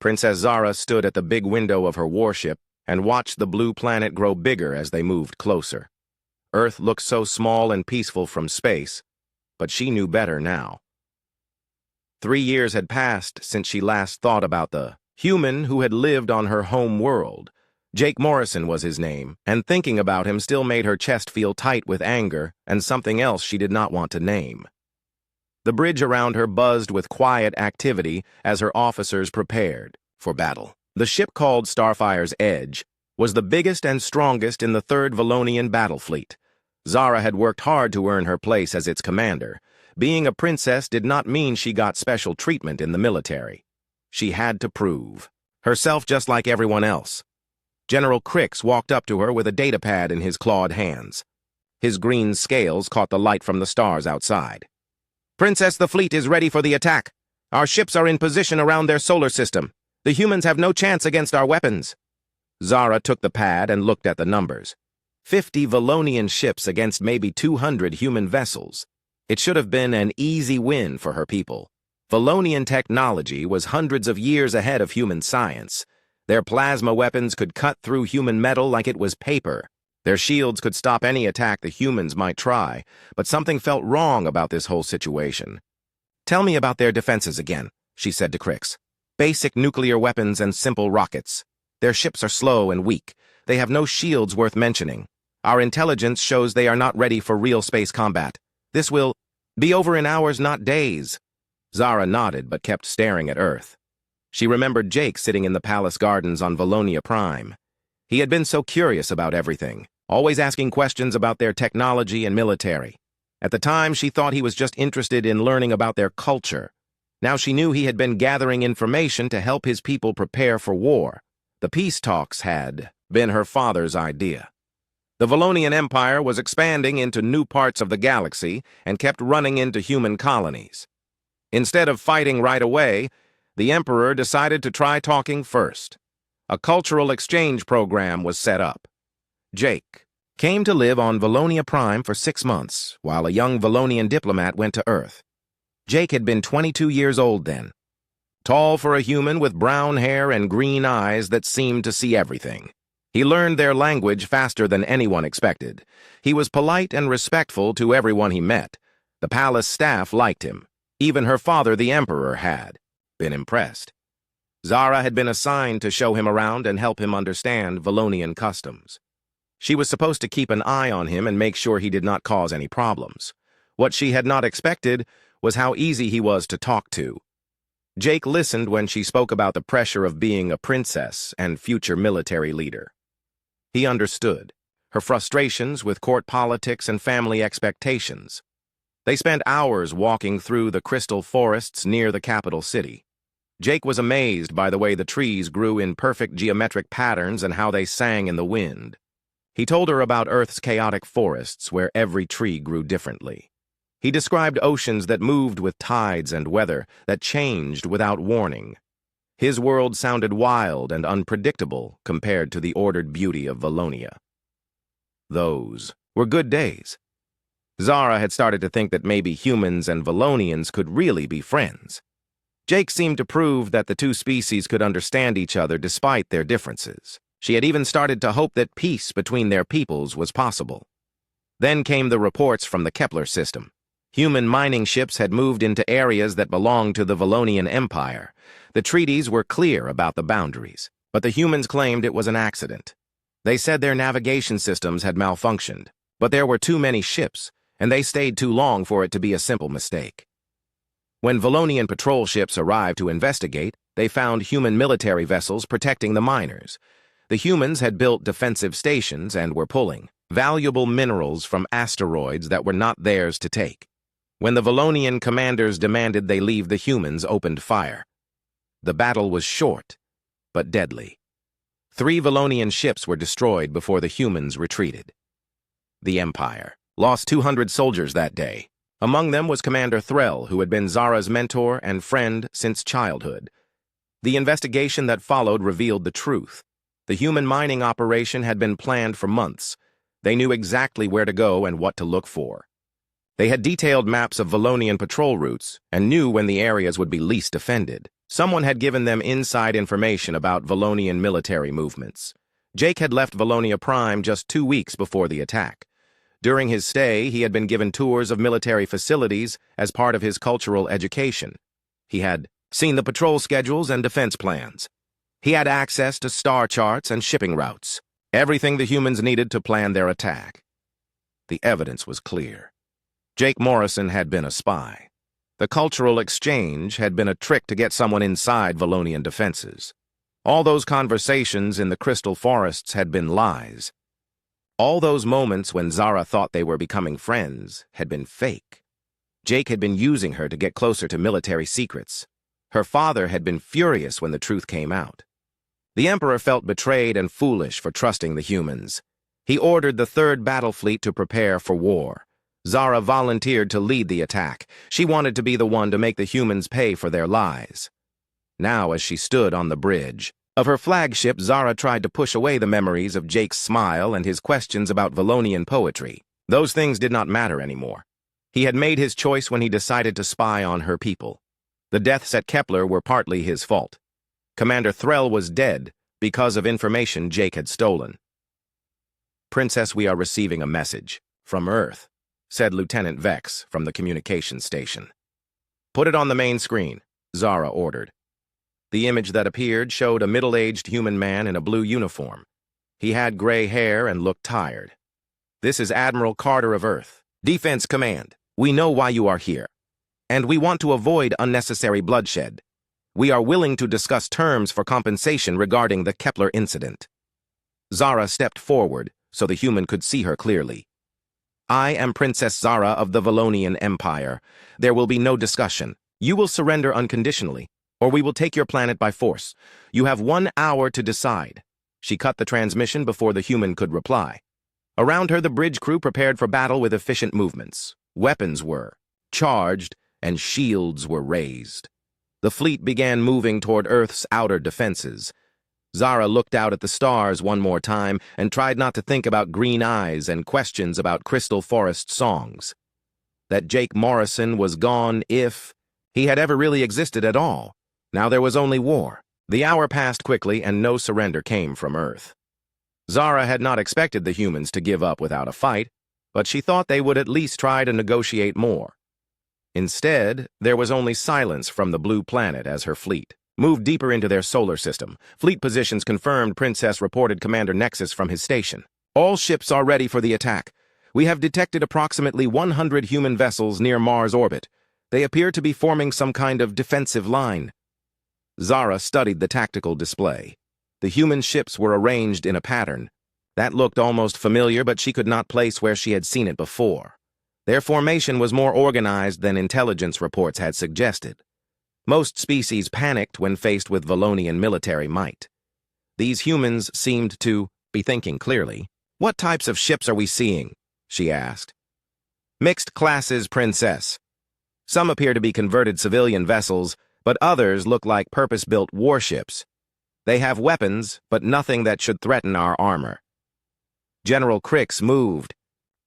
Princess Zara stood at the big window of her warship and watched the blue planet grow bigger as they moved closer. Earth looked so small and peaceful from space, but she knew better now. 3 years had passed since she last thought about the human who had lived on her home world. Jake Morrison was his name, and thinking about him still made her chest feel tight with anger and something else she did not want to name. The bridge around her buzzed with quiet activity as her officers prepared for battle. The ship called Starfire's Edge was the biggest and strongest in the 3rd Valonian battle fleet. Zara had worked hard to earn her place as its commander. Being a princess did not mean she got special treatment in the military. She had to prove herself just like everyone else. General Crix walked up to her with a datapad in his clawed hands. His green scales caught the light from the stars outside. "Princess, the fleet is ready for the attack. Our ships are in position around their solar system. The humans have no chance against our weapons." Zara took the pad and looked at the numbers. 50 Valonian ships against maybe 200 human vessels. It should have been an easy win for her people. Valonian technology was hundreds of years ahead of human science. Their plasma weapons could cut through human metal like it was paper. Their shields could stop any attack the humans might try, but something felt wrong about this whole situation. "Tell me about their defenses again," she said to Crix. "Basic nuclear weapons and simple rockets. Their ships are slow and weak. They have no shields worth mentioning. Our intelligence shows they are not ready for real space combat. This will be over in hours, not days." Zara nodded but kept staring at Earth. She remembered Jake sitting in the palace gardens on Valonia Prime. He had been so curious about everything, always asking questions about their technology and military. At the time, she thought he was just interested in learning about their culture. Now she knew he had been gathering information to help his people prepare for war. The peace talks had been her father's idea. The Valonian Empire was expanding into new parts of the galaxy and kept running into human colonies. Instead of fighting right away, the Emperor decided to try talking first. A cultural exchange program was set up. Jake came to live on Valonia Prime for 6 months, while a young Valonian diplomat went to Earth. Jake had been 22 years old then. Tall for a human with brown hair and green eyes that seemed to see everything. He learned their language faster than anyone expected. He was polite and respectful to everyone he met. The palace staff liked him. Even her father, the Emperor, had been impressed. Zara had been assigned to show him around and help him understand Valonian customs. She was supposed to keep an eye on him and make sure he did not cause any problems. What she had not expected was how easy he was to talk to. Jake listened when she spoke about the pressure of being a princess and future military leader. He understood her frustrations with court politics and family expectations. They spent hours walking through the crystal forests near the capital city. Jake was amazed by the way the trees grew in perfect geometric patterns and how they sang in the wind. He told her about Earth's chaotic forests where every tree grew differently. He described oceans that moved with tides and weather that changed without warning. His world sounded wild and unpredictable compared to the ordered beauty of Valonia. Those were good days. Zara had started to think that maybe humans and Valonians could really be friends. Jake seemed to prove that the two species could understand each other despite their differences. She had even started to hope that peace between their peoples was possible. Then came the reports from the Kepler system. Human mining ships had moved into areas that belonged to the Valonian Empire. The treaties were clear about the boundaries, but the humans claimed it was an accident. They said their navigation systems had malfunctioned, but there were too many ships, and they stayed too long for it to be a simple mistake. When Valonian patrol ships arrived to investigate, they found human military vessels protecting the miners. The humans had built defensive stations and were pulling valuable minerals from asteroids that were not theirs to take. When the Valonian commanders demanded they leave, the humans opened fire. The battle was short, but deadly. 3 Valonian ships were destroyed before the humans retreated. The Empire lost 200 soldiers that day. Among them was Commander Threll, who had been Zara's mentor and friend since childhood. The investigation that followed revealed the truth. The human mining operation had been planned for months. They knew exactly where to go and what to look for. They had detailed maps of Valonian patrol routes and knew when the areas would be least defended. Someone had given them inside information about Valonian military movements. Jake had left Valonia Prime just 2 weeks before the attack. During his stay, he had been given tours of military facilities as part of his cultural education. He had seen the patrol schedules and defense plans. He had access to star charts and shipping routes, everything the humans needed to plan their attack. The evidence was clear. Jake Morrison had been a spy. The cultural exchange had been a trick to get someone inside Valonian defenses. All those conversations in the crystal forests had been lies. All those moments when Zara thought they were becoming friends had been fake. Jake had been using her to get closer to military secrets. Her father had been furious when the truth came out. The Emperor felt betrayed and foolish for trusting the humans. He ordered the 3rd Battle Fleet to prepare for war. Zara volunteered to lead the attack. She wanted to be the one to make the humans pay for their lies. Now, as she stood on the bridge of her flagship, Zara tried to push away the memories of Jake's smile and his questions about Valonian poetry. Those things did not matter anymore. He had made his choice when he decided to spy on her people. The deaths at Kepler were partly his fault. Commander Threll was dead because of information Jake had stolen. "Princess, we are receiving a message from Earth," said Lieutenant Vex from the communications station. "Put it on the main screen," Zara ordered. The image that appeared showed a middle-aged human man in a blue uniform. He had gray hair and looked tired. "This is Admiral Carter of Earth. Defense Command. We know why you are here, and we want to avoid unnecessary bloodshed. We are willing to discuss terms for compensation regarding the Kepler incident." Zara stepped forward so the human could see her clearly. "I am Princess Zara of the Valonian Empire. There will be no discussion. You will surrender unconditionally, or we will take your planet by force. You have 1 hour to decide." She cut the transmission before the human could reply. Around her, the bridge crew prepared for battle with efficient movements. Weapons were charged, and shields were raised. The fleet began moving toward Earth's outer defenses. Zara looked out at the stars one more time and tried not to think about green eyes and questions about Crystal Forest songs. That Jake Morrison was gone if he had ever really existed at all. Now there was only war. The hour passed quickly and no surrender came from Earth. Zara had not expected the humans to give up without a fight, but she thought they would at least try to negotiate more. Instead, there was only silence from the blue planet as her fleet moved deeper into their solar system. Fleet positions confirmed. Princess reported Commander Nexus from his station. "All ships are ready for the attack. We have detected approximately 100 human vessels near Mars orbit. They appear to be forming some kind of defensive line." Zara studied the tactical display. The human ships were arranged in a pattern. That looked almost familiar, but she could not place where she had seen it before. Their formation was more organized than intelligence reports had suggested. Most species panicked when faced with Valonian military might. These humans seemed to be thinking clearly. "What types of ships are we seeing?" she asked. "Mixed classes, Princess. Some appear to be converted civilian vessels, but others look like purpose-built warships. They have weapons, but nothing that should threaten our armor." General Crix moved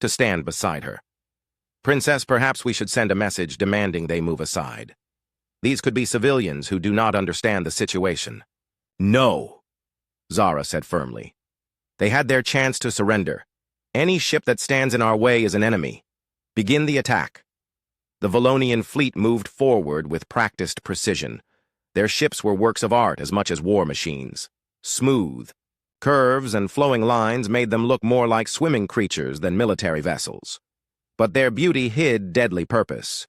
to stand beside her. "Princess, perhaps we should send a message demanding they move aside. These could be civilians who do not understand the situation." "No," Zara said firmly. "They had their chance to surrender. Any ship that stands in our way is an enemy. Begin the attack." The Valonian fleet moved forward with practiced precision. Their ships were works of art as much as war machines. Smooth. Curves and flowing lines made them look more like swimming creatures than military vessels. But their beauty hid deadly purpose.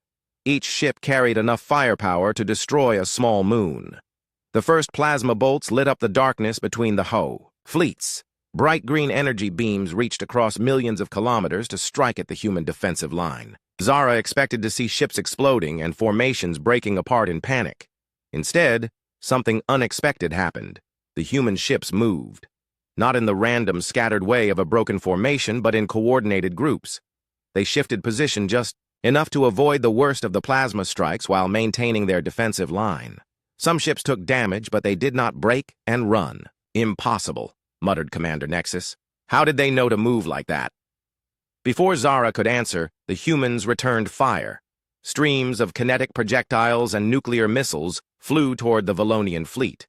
Each ship carried enough firepower to destroy a small moon. The first plasma bolts lit up the darkness between the fleets. Bright green energy beams reached across millions of kilometers to strike at the human defensive line. Zara expected to see ships exploding and formations breaking apart in panic. Instead, something unexpected happened. The human ships moved. Not in the random, scattered way of a broken formation, but in coordinated groups. They shifted position just enough to avoid the worst of the plasma strikes while maintaining their defensive line. Some ships took damage, but they did not break and run. "Impossible," muttered Commander Nexus. "How did they know to move like that?" Before Zara could answer, the humans returned fire. Streams of kinetic projectiles and nuclear missiles flew toward the Valonian fleet.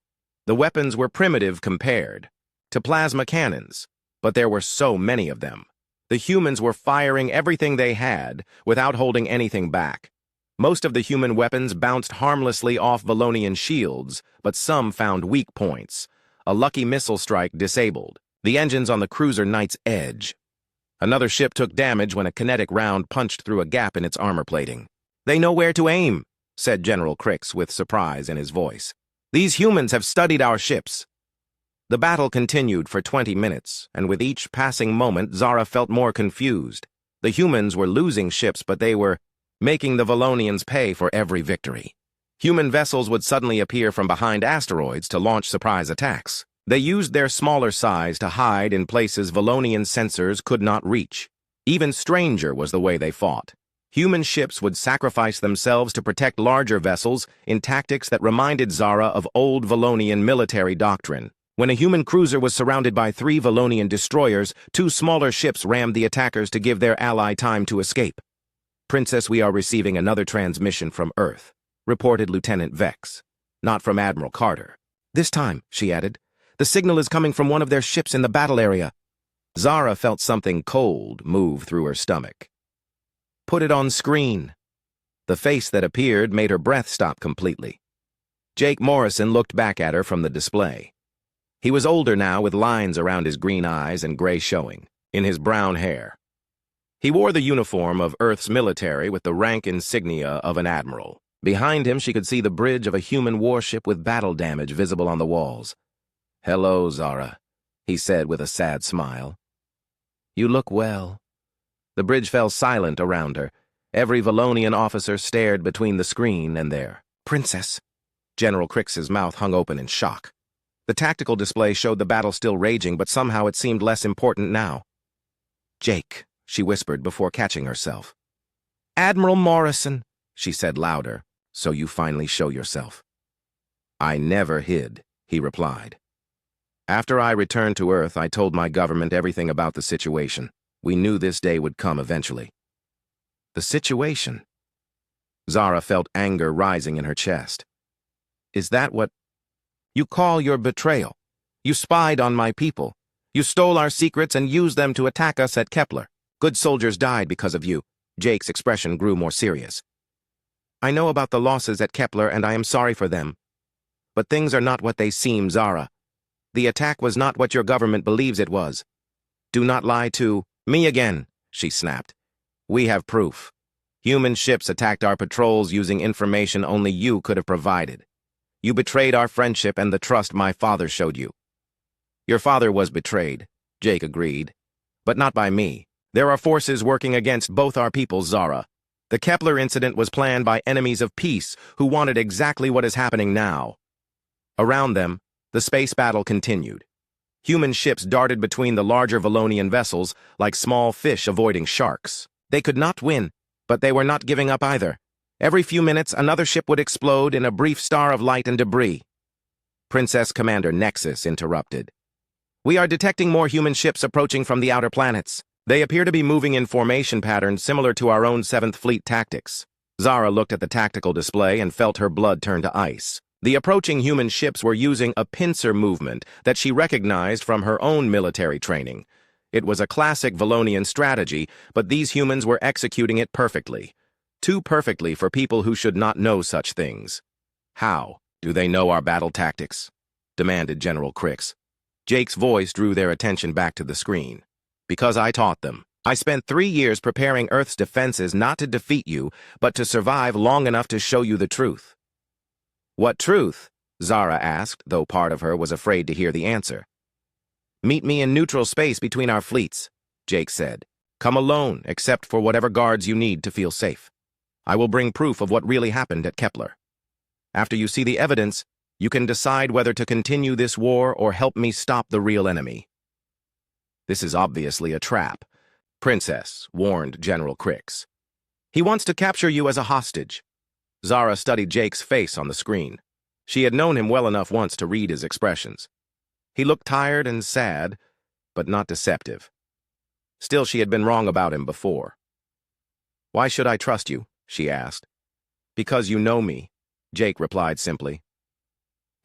The weapons were primitive compared to plasma cannons, but there were so many of them. The humans were firing everything they had without holding anything back. Most of the human weapons bounced harmlessly off Valonian shields, but some found weak points. A lucky missile strike disabled the engines on the cruiser Knight's Edge. Another ship took damage when a kinetic round punched through a gap in its armor plating. "They know where to aim," said General Crix with surprise in his voice. "These humans have studied our ships." The battle continued for 20 minutes, and with each passing moment, Zara felt more confused. The humans were losing ships, but they were making the Valonians pay for every victory. Human vessels would suddenly appear from behind asteroids to launch surprise attacks. They used their smaller size to hide in places Valonian sensors could not reach. Even stranger was the way they fought. Human ships would sacrifice themselves to protect larger vessels in tactics that reminded Zara of old Valonian military doctrine. When a human cruiser was surrounded by 3 Valonian destroyers, 2 smaller ships rammed the attackers to give their ally time to escape. "Princess, we are receiving another transmission from Earth," reported Lieutenant Vex. "Not from Admiral Carter. This time," she added, "the signal is coming from one of their ships in the battle area." Zara felt something cold move through her stomach. "Put it on screen." The face that appeared made her breath stop completely. Jake Morrison looked back at her from the display. He was older now, with lines around his green eyes and gray showing in his brown hair. He wore the uniform of Earth's military with the rank insignia of an admiral. Behind him, she could see the bridge of a human warship with battle damage visible on the walls. "Hello, Zara," he said with a sad smile. "You look well." The bridge fell silent around her. Every Valonian officer stared between the screen and their "Princess." General Crix's mouth hung open in shock. The tactical display showed the battle still raging, but somehow it seemed less important now. "Jake," she whispered before catching herself. "Admiral Morrison," she said louder, "so you finally show yourself." "I never hid," he replied. "After I returned to Earth, I told my government everything about the situation. We knew this day would come eventually." "The situation?" Zara felt anger rising in her chest. "Is that what you call your betrayal? You spied on my people. You stole our secrets and used them to attack us at Kepler. Good soldiers died because of you." Jake's expression grew more serious. "I know about the losses at Kepler, and I am sorry for them. But things are not what they seem, Zara. The attack was not what your government believes it was. Do not lie to me again," she snapped. "We have proof. Human ships attacked our patrols using information only you could have provided. You betrayed our friendship and the trust my father showed you." "Your father was betrayed," Jake agreed, "but not by me. There are forces working against both our peoples, Zara. The Kepler incident was planned by enemies of peace who wanted exactly what is happening now." Around them, the space battle continued. Human ships darted between the larger Valonian vessels like small fish avoiding sharks. They could not win, but they were not giving up either. Every few minutes, another ship would explode in a brief star of light and debris. Princess Commander Nexus interrupted. "We are detecting more human ships approaching from the outer planets. They appear to be moving in formation patterns similar to our own 7th Fleet tactics." Zara looked at the tactical display and felt her blood turn to ice. The approaching human ships were using a pincer movement that she recognized from her own military training. It was a classic Valonian strategy, but these humans were executing it perfectly. Too perfectly for people who should not know such things. "How do they know our battle tactics?" demanded General Crix. Jake's voice drew their attention back to the screen. "Because I taught them. I spent 3 years preparing Earth's defenses not to defeat you, but to survive long enough to show you the truth." "What truth?" Zara asked, though part of her was afraid to hear the answer. "Meet me in neutral space between our fleets," Jake said. "Come alone, except for whatever guards you need to feel safe. I will bring proof of what really happened at Kepler. After you see the evidence, you can decide whether to continue this war or help me stop the real enemy." "This is obviously a trap," Princess warned General Crix. "He wants to capture you as a hostage." Zara studied Jake's face on the screen. She had known him well enough once to read his expressions. He looked tired and sad, but not deceptive. Still, she had been wrong about him before. "Why should I trust you?" she asked. "Because you know me," Jake replied simply.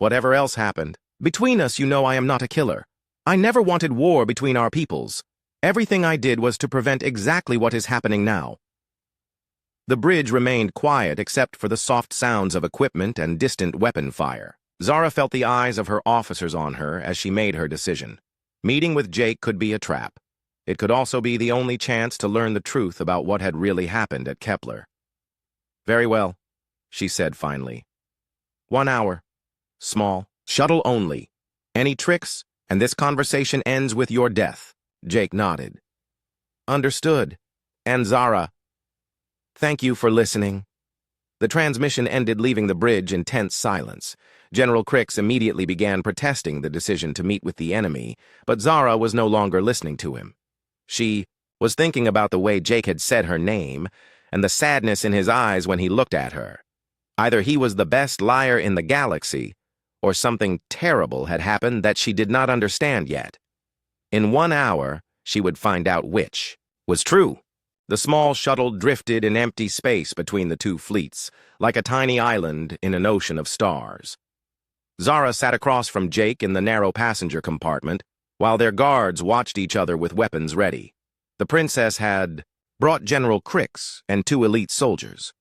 Whatever else happened, between us, you know I am not a killer. I never wanted war between our peoples. Everything I did was to prevent exactly what is happening now. The bridge remained quiet except for the soft sounds of equipment and distant weapon fire. Zara felt the eyes of her officers on her as she made her decision. Meeting with Jake could be a trap. It could also be the only chance to learn the truth about what had really happened at Kepler. Very well, she said finally. 1 hour. Small. Shuttle only. Any tricks, and this conversation ends with your death. Jake nodded. Understood. And Zara, thank you for listening. The transmission ended, leaving the bridge in tense silence. General Crix immediately began protesting the decision to meet with the enemy, but Zara was no longer listening to him. She was thinking about the way Jake had said her name and the sadness in his eyes when he looked at her. Either he was the best liar in the galaxy, or something terrible had happened that she did not understand yet. In 1 hour, she would find out which was true. The small shuttle drifted in empty space between the two fleets, like a tiny island in an ocean of stars. Zara sat across from Jake in the narrow passenger compartment, while their guards watched each other with weapons ready. The princess had brought General Crix and 2 elite soldiers.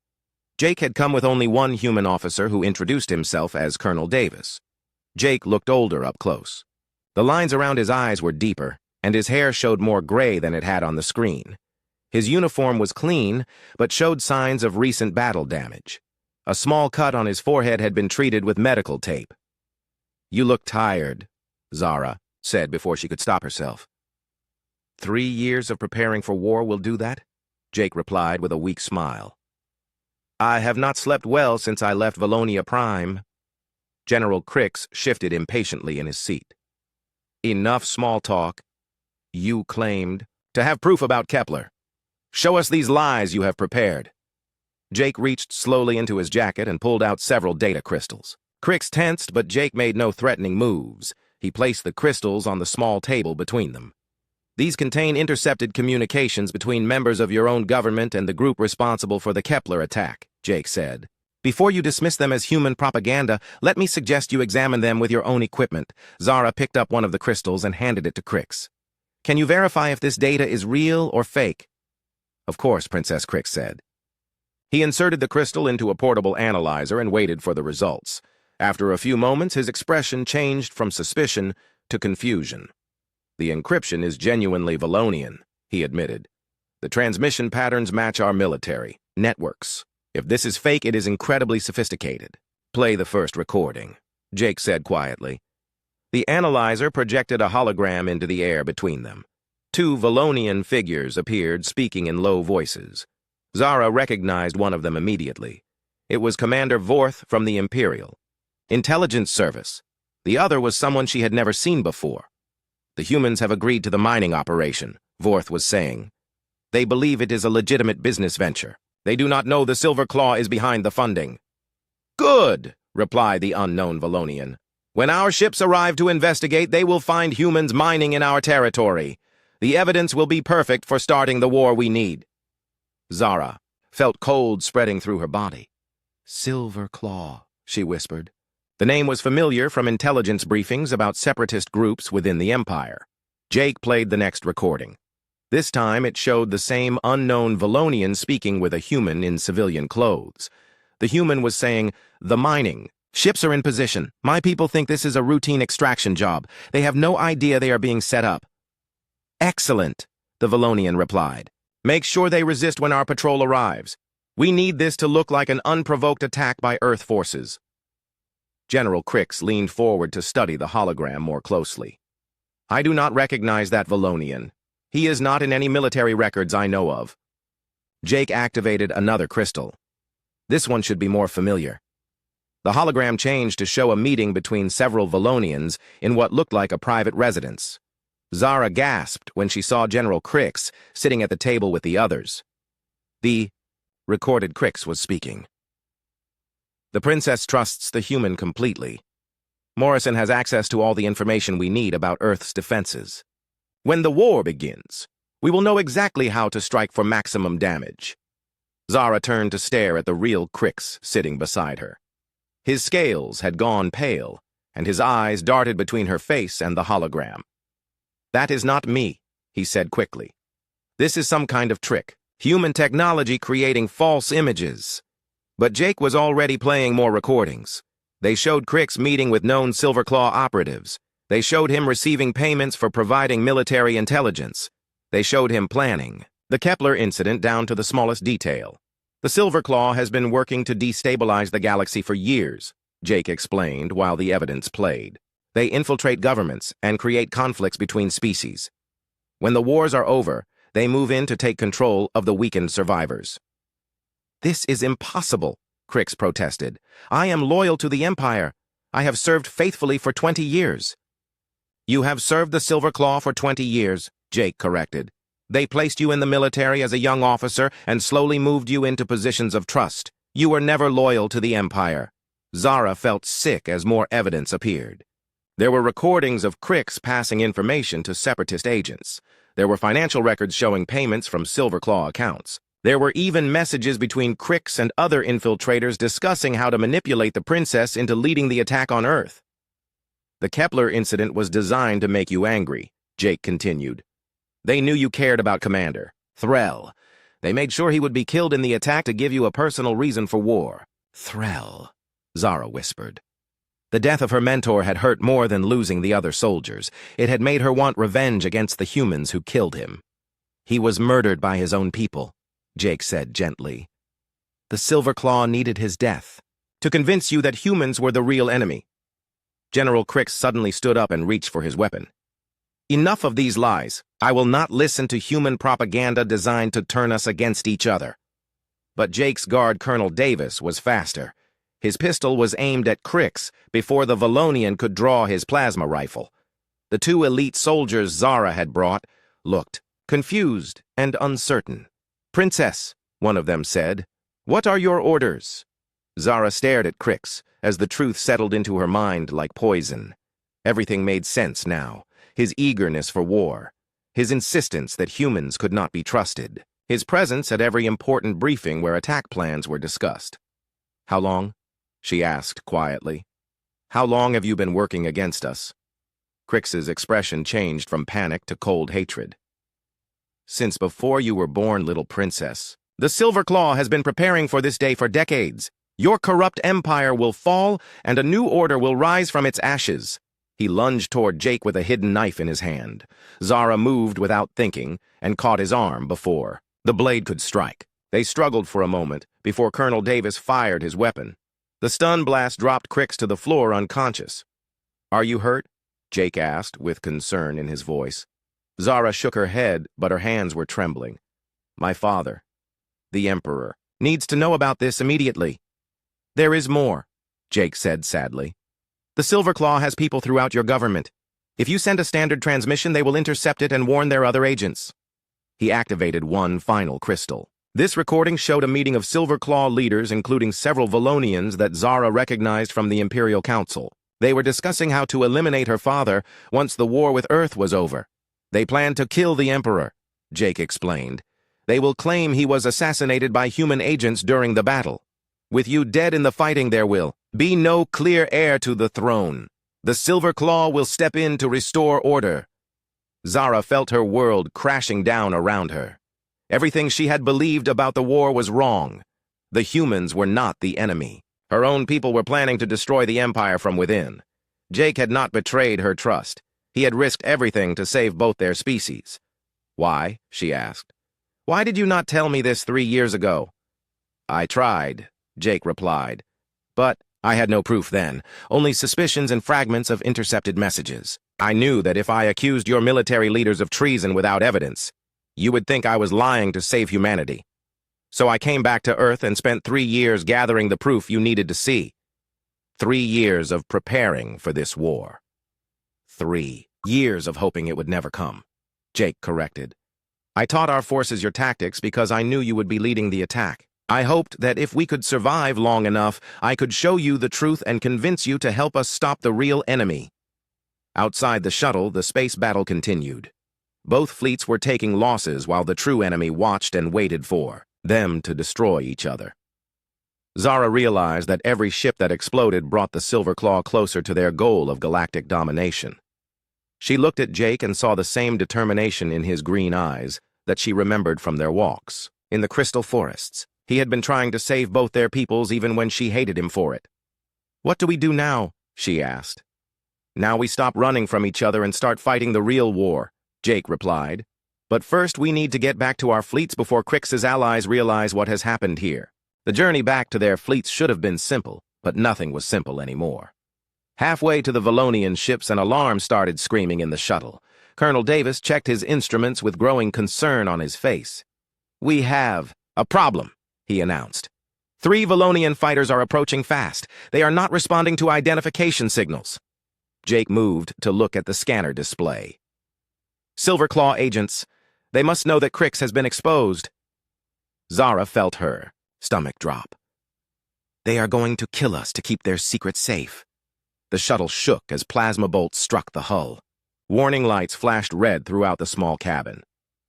Jake had come with only 1 human officer who introduced himself as Colonel Davis. Jake looked older up close. The lines around his eyes were deeper, and his hair showed more gray than it had on the screen. His uniform was clean, but showed signs of recent battle damage. A small cut on his forehead had been treated with medical tape. You look tired, Zara said before she could stop herself. 3 years of preparing for war will do that? Jake replied with a weak smile. I have not slept well since I left Valonia Prime. General Crix shifted impatiently in his seat. Enough small talk. You claimed to have proof about Kepler. Show us these lies you have prepared. Jake reached slowly into his jacket and pulled out several data crystals. Crix tensed, but Jake made no threatening moves. He placed the crystals on the small table between them. These contain intercepted communications between members of your own government and the group responsible for the Kepler attack, Jake said. Before you dismiss them as human propaganda, let me suggest you examine them with your own equipment. Zara picked up one of the crystals and handed it to Crix. Can you verify if this data is real or fake? Of course, Princess Crix said. He inserted the crystal into a portable analyzer and waited for the results. After a few moments, his expression changed from suspicion to confusion. The encryption is genuinely Valonian, he admitted. The transmission patterns match our military networks. If this is fake, it is incredibly sophisticated. Play the first recording, Jake said quietly. The analyzer projected a hologram into the air between them. 2 Valonian figures appeared, speaking in low voices. Zara recognized one of them immediately. It was Commander Vorth from the Imperial Intelligence Service. The other was someone she had never seen before. The humans have agreed to the mining operation, Vorth was saying. They believe it is a legitimate business venture. They do not know the Silver Claw is behind the funding. Good, replied the unknown Valonian. When our ships arrive to investigate, they will find humans mining in our territory. The evidence will be perfect for starting the war we need. Zara felt cold spreading through her body. Silver Claw, she whispered. The name was familiar from intelligence briefings about separatist groups within the Empire. Jake played the next recording. This time it showed the same unknown Valonian speaking with a human in civilian clothes. The human was saying, "The mining. Ships are in position. My people think this is a routine extraction job. They have no idea they are being set up." Excellent, the Valonian replied. Make sure they resist when our patrol arrives. We need this to look like an unprovoked attack by Earth forces. General Crix leaned forward to study the hologram more closely. I do not recognize that Valonian. He is not in any military records I know of. Jake activated another crystal. This one should be more familiar. The hologram changed to show a meeting between several Valonians in what looked like a private residence. Zara gasped when she saw General Crix sitting at the table with the others. The recorded Crix was speaking. The princess trusts the human completely. Morrison has access to all the information we need about Earth's defenses. When the war begins, we will know exactly how to strike for maximum damage. Zara turned to stare at the real Crix sitting beside her. His scales had gone pale, and his eyes darted between her face and the hologram. "That is not me," he said quickly. "This is some kind of trick. Human technology creating false images." But Jake was already playing more recordings. They showed Crix meeting with known Silverclaw operatives. They showed him receiving payments for providing military intelligence. They showed him planning the Kepler incident down to the smallest detail. "The Silverclaw has been working to destabilize the galaxy for years," Jake explained while the evidence played. "They infiltrate governments and create conflicts between species. When the wars are over, they move in to take control of the weakened survivors." "This is impossible," Crix protested. "I am loyal to the Empire. I have served faithfully for 20 years. "You have served the Silverclaw for 20 years, Jake corrected. "They placed you in the military as a young officer and slowly moved you into positions of trust. You were never loyal to the Empire." Zara felt sick as more evidence appeared. There were recordings of Crix passing information to Separatist agents. There were financial records showing payments from Silverclaw accounts. There were even messages between Crix and other infiltrators discussing how to manipulate the princess into leading the attack on Earth. "The Kepler incident was designed to make you angry," Jake continued. "They knew you cared about Commander Threll. They made sure he would be killed in the attack to give you a personal reason for war." "Threll," Zara whispered. The death of her mentor had hurt more than losing the other soldiers. It had made her want revenge against the humans who killed him. "He was murdered by his own people," Jake said gently. "The Silverclaw needed his death to convince you that humans were the real enemy." General Crix suddenly stood up and reached for his weapon. "Enough of these lies. I will not listen to human propaganda designed to turn us against each other." But Jake's guard, Colonel Davis, was faster. His pistol was aimed at Crix before the Valonian could draw his plasma rifle. The two elite soldiers Zara had brought looked confused and uncertain. "Princess," one of them said, "what are your orders?" Zara stared at Crix as the truth settled into her mind like poison. Everything made sense now. His eagerness for war. His insistence that humans could not be trusted. His presence at every important briefing where attack plans were discussed. "How long?" she asked quietly. "How long have you been working against us?" Crix's expression changed from panic to cold hatred. "Since before you were born, little princess. The Silverclaw has been preparing for this day for decades. Your corrupt empire will fall, and a new order will rise from its ashes." He lunged toward Jake with a hidden knife in his hand. Zara moved without thinking and caught his arm before the blade could strike. They struggled for a moment before Colonel Davis fired his weapon. The stun blast dropped Crix to the floor unconscious. "Are you hurt?" Jake asked with concern in his voice. Zara shook her head, but her hands were trembling. "My father, the Emperor, needs to know about this immediately." "There is more," Jake said sadly. "The Silverclaw has people throughout your government. If you send a standard transmission, they will intercept it and warn their other agents." He activated one final crystal. This recording showed a meeting of Silverclaw leaders, including several Valonians that Zara recognized from the Imperial Council. They were discussing how to eliminate her father once the war with Earth was over. "They plan to kill the Emperor," Jake explained. "They will claim he was assassinated by human agents during the battle. With you dead in the fighting, there will be no clear heir to the throne. The Silverclaw will step in to restore order." Zara felt her world crashing down around her. Everything she had believed about the war was wrong. The humans were not the enemy. Her own people were planning to destroy the Empire from within. Jake had not betrayed her trust. He had risked everything to save both their species. "Why?" she asked. "Why did you not tell me this 3 years ago?" "I tried," Jake replied. "But I had no proof then, only suspicions and fragments of intercepted messages. I knew that if I accused your military leaders of treason without evidence, you would think I was lying to save humanity. So I came back to Earth and spent 3 years gathering the proof you needed to see. 3 years of preparing for this war." 3 years of hoping it would never come, Jake corrected. "I taught our forces your tactics because I knew you would be leading the attack. I hoped that if we could survive long enough, I could show you the truth and convince you to help us stop the real enemy." Outside the shuttle, the space battle continued. Both fleets were taking losses while the true enemy watched and waited for them to destroy each other. Zara realized that every ship that exploded brought the Silver Claw closer to their goal of galactic domination. She looked at Jake and saw the same determination in his green eyes that she remembered from their walks in the crystal forests. He had been trying to save both their peoples even when she hated him for it. "What do we do now?" she asked. "Now we stop running from each other and start fighting the real war," Jake replied. "But first we need to get back to our fleets before Crix's allies realize what has happened here." The journey back to their fleets should have been simple, but nothing was simple anymore. Halfway to the Valonian ships, an alarm started screaming in the shuttle. Colonel Davis checked his instruments with growing concern on his face. "We have a problem," he announced. "3 Valonian fighters are approaching fast. They are not responding to identification signals." Jake moved to look at the scanner display. "Silver Claw agents. They must know that Crix has been exposed." Zara felt her stomach drop. "They are going to kill us to keep their secret safe." The shuttle shook as plasma bolts struck the hull. Warning lights flashed red throughout the small cabin.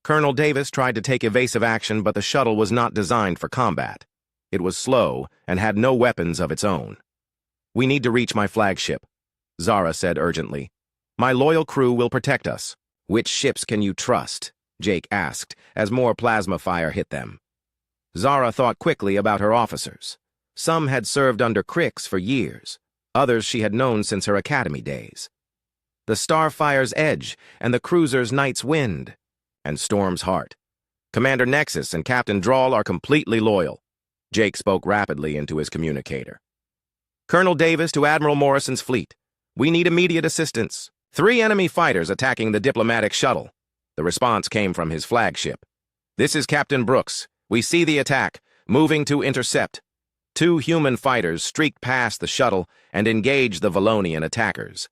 Colonel Davis tried to take evasive action, but the shuttle was not designed for combat. It was slow and had no weapons of its own. "We need to reach my flagship," Zara said urgently. "My loyal crew will protect us." "Which ships can you trust?" Jake asked, as more plasma fire hit them. Zara thought quickly about her officers. Some had served under Crix for years. Others she had known since her academy days. The Starfire's Edge and the cruiser's Night's Wind, and Storm's Heart. Commander Nexus and Captain Drawl are completely loyal. Jake spoke rapidly into his communicator. "Colonel Davis to Admiral Morrison's fleet. We need immediate assistance. 3 enemy fighters attacking the diplomatic shuttle." The response came from his flagship. "This is Captain Brooks. We see the attack. Moving to intercept." 2 human fighters streaked past the shuttle and engaged the Valonian attackers.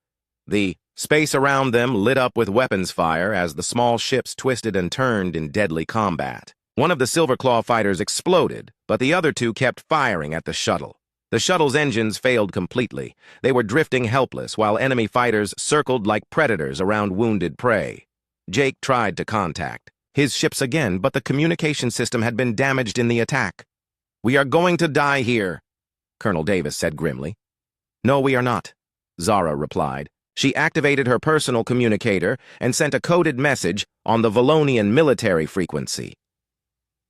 The space around them lit up with weapons fire as the small ships twisted and turned in deadly combat. One of the Silver Claw fighters exploded, but the other 2 kept firing at the shuttle. The shuttle's engines failed completely. They were drifting helpless while enemy fighters circled like predators around wounded prey. Jake tried to contact his ships again, but the communication system had been damaged in the attack. "We are going to die here," Colonel Davis said grimly. "No, we are not," Zara replied. She activated her personal communicator and sent a coded message on the Valonian military frequency.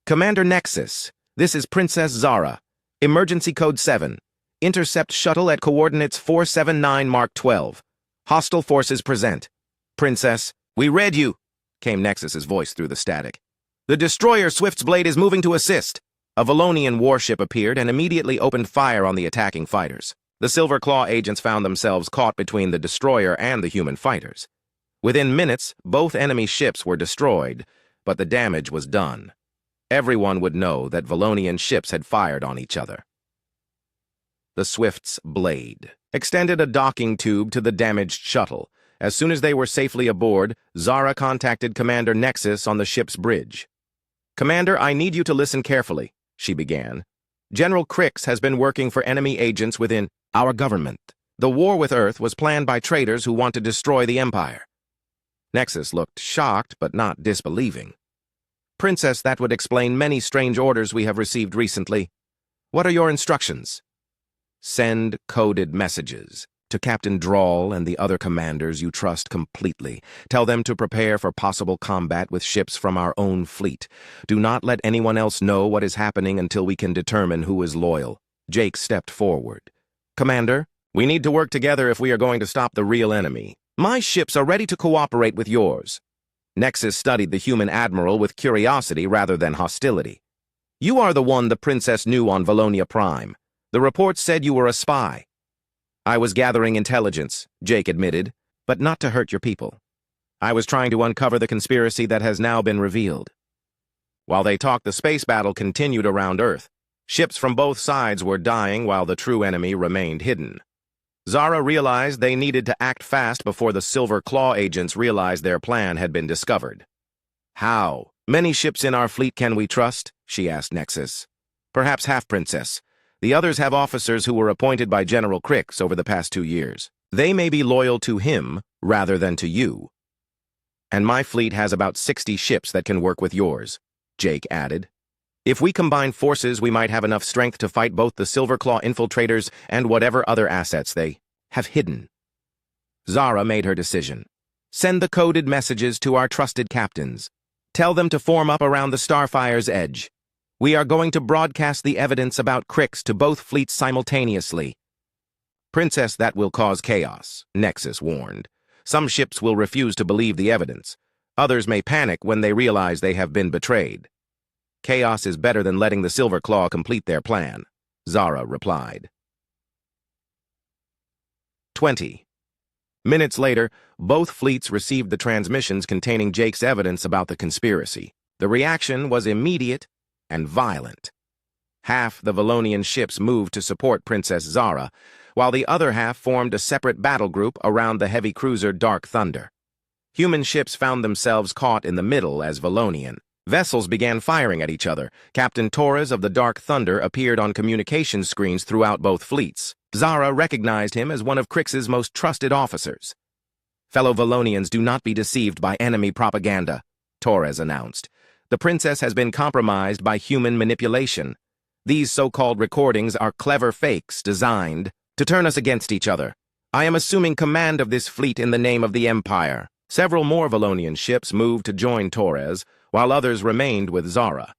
"Commander Nexus, this is Princess Zara. Emergency code 7. Intercept shuttle at coordinates 479 Mark 12. Hostile forces present. Princess, we read you," came Nexus's voice through the static. "The destroyer Swift's Blade is moving to assist." A Valonian warship appeared and immediately opened fire on the attacking fighters. The Silver Claw agents found themselves caught between the destroyer and the human fighters. Within minutes, both enemy ships were destroyed, but the damage was done. Everyone would know that Valonian ships had fired on each other. The Swift's Blade extended a docking tube to the damaged shuttle. As soon as they were safely aboard, Zara contacted Commander Nexus on the ship's bridge. "Commander, I need you to listen carefully," she began. "General Crix has been working for enemy agents within our government. The war with Earth was planned by traitors who want to destroy the Empire." Nexus looked shocked but not disbelieving. "Princess, that would explain many strange orders we have received recently. What are your instructions?" "Send coded messages to Captain Drawl and the other commanders you trust completely. Tell them to prepare for possible combat with ships from our own fleet. Do not let anyone else know what is happening until we can determine who is loyal." Jake stepped forward. "Commander, we need to work together if we are going to stop the real enemy. My ships are ready to cooperate with yours." Nexus studied the human admiral with curiosity rather than hostility. "You are the one the princess knew on Valonia Prime. The reports said you were a spy." "I was gathering intelligence," Jake admitted, "but not to hurt your people. I was trying to uncover the conspiracy that has now been revealed." While they talked, the space battle continued around Earth. Ships from both sides were dying while the true enemy remained hidden. Zara realized they needed to act fast before the Silver Claw agents realized their plan had been discovered. "How many ships in our fleet can we trust?" she asked Nexus. "Perhaps half, Princess. The others have officers who were appointed by General Crix over the past 2 years. They may be loyal to him rather than to you. And my fleet has about 60 ships that can work with yours," Jake added. If we combine forces, we might have enough strength to fight both the Silverclaw infiltrators and whatever other assets they have hidden. Zara made her decision. Send the coded messages to our trusted captains. Tell them to form up around the Starfire's edge. We are going to broadcast the evidence about Crix to both fleets simultaneously. Princess, that will cause chaos, Nexus warned. Some ships will refuse to believe the evidence. Others may panic when they realize they have been betrayed. Chaos is better than letting the Silverclaw complete their plan, Zara replied. 20 minutes later, both fleets received the transmissions containing Jake's evidence about the conspiracy. The reaction was immediate and violent. Half the Valonian ships moved to support Princess Zara, while the other half formed a separate battle group around the heavy cruiser Dark Thunder. Human ships found themselves caught in the middle as Valonian. Vessels began firing at each other. Captain Torres of the Dark Thunder appeared on communication screens throughout both fleets. Zara recognized him as one of Crix's most trusted officers. Fellow Valonians, do not be deceived by enemy propaganda, Torres announced. The princess has been compromised by human manipulation. These so-called recordings are clever fakes designed to turn us against each other. I am assuming command of this fleet in the name of the Empire. Several more Valonian ships moved to join Torres, while others remained with Zara.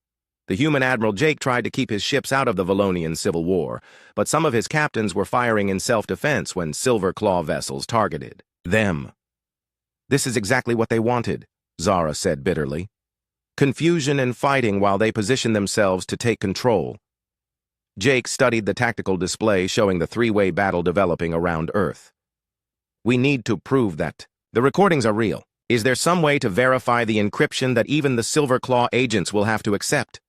The human Admiral Jake tried to keep his ships out of the Valonian Civil War, but some of his captains were firing in self-defense when Silverclaw vessels targeted them. This is exactly what they wanted, Zara said bitterly. Confusion and fighting while they positioned themselves to take control. Jake studied the tactical display showing the three-way battle developing around Earth. We need to prove that the recordings are real. Is there some way to verify the encryption that even the Silverclaw agents will have to accept?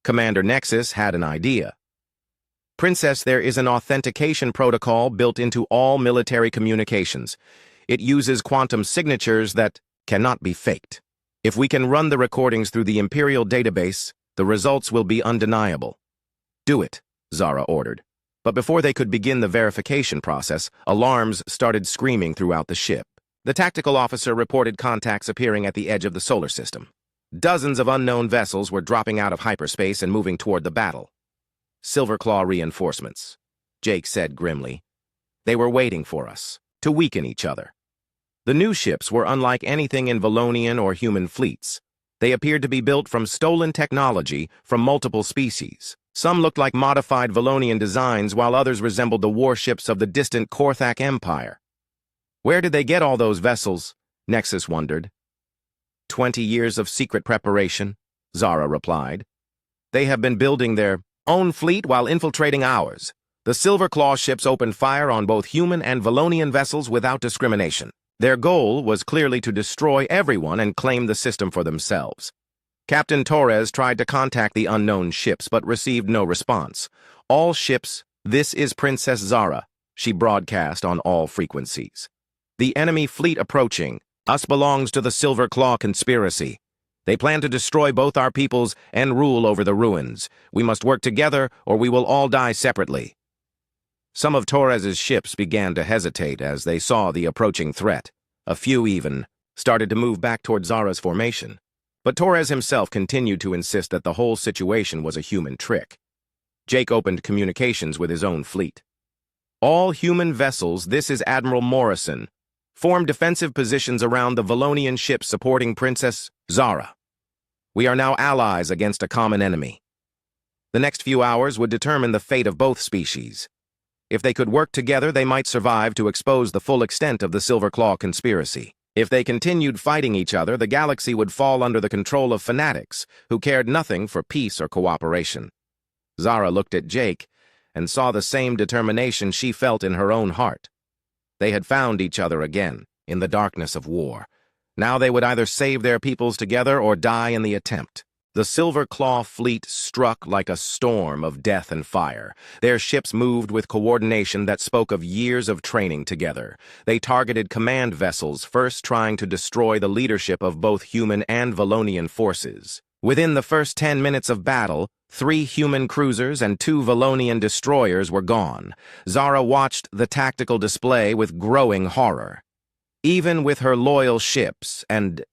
Commander Nexus had an idea. Princess, there is an authentication protocol built into all military communications. It uses quantum signatures that cannot be faked. If we can run the recordings through the Imperial database, the results will be undeniable. Do it, Zara ordered. But before they could begin the verification process, alarms started screaming throughout the ship. The tactical officer reported contacts appearing at the edge of the solar system. Dozens of unknown vessels were dropping out of hyperspace and moving toward the battle. Silverclaw reinforcements, Jake said grimly. They were waiting for us, to weaken each other. The new ships were unlike anything in Valonian or human fleets. They appeared to be built from stolen technology from multiple species. Some looked like modified Valonian designs, while others resembled the warships of the distant Korthak Empire. Where did they get all those vessels? Nexus wondered. 20 years of secret preparation, Zara replied. They have been building their own fleet while infiltrating ours. The Silverclaw ships opened fire on both human and Valonian vessels without discrimination. Their goal was clearly to destroy everyone and claim the system for themselves. Captain Torres tried to contact the unknown ships but received no response. All ships, this is Princess Zara, she broadcast on all frequencies. The enemy fleet approaching. Us belongs to the Silverclaw conspiracy. They plan to destroy both our peoples and rule over the ruins. We must work together or we will all die separately. Some of Torres's ships began to hesitate as they saw the approaching threat. A few even started to move back toward Zara's formation. But Torres himself continued to insist that the whole situation was a human trick. Jake opened communications with his own fleet. All human vessels, this is Admiral Morrison, form defensive positions around the Valonian ships supporting Princess Zara. We are now allies against a common enemy. The next few hours would determine the fate of both species. If they could work together, they might survive to expose the full extent of the Silverclaw conspiracy. If they continued fighting each other, the galaxy would fall under the control of fanatics who cared nothing for peace or cooperation. Zara looked at Jake and saw the same determination she felt in her own heart. They had found each other again, in the darkness of war. Now they would either save their peoples together or die in the attempt. The Silverclaw fleet struck like a storm of death and fire. Their ships moved with coordination that spoke of years of training together. They targeted command vessels, first trying to destroy the leadership of both human and Valonian forces. Within the first 10 minutes of battle, 3 human cruisers and 2 Valonian destroyers were gone. Zara watched the tactical display with growing horror. Even with her loyal ships and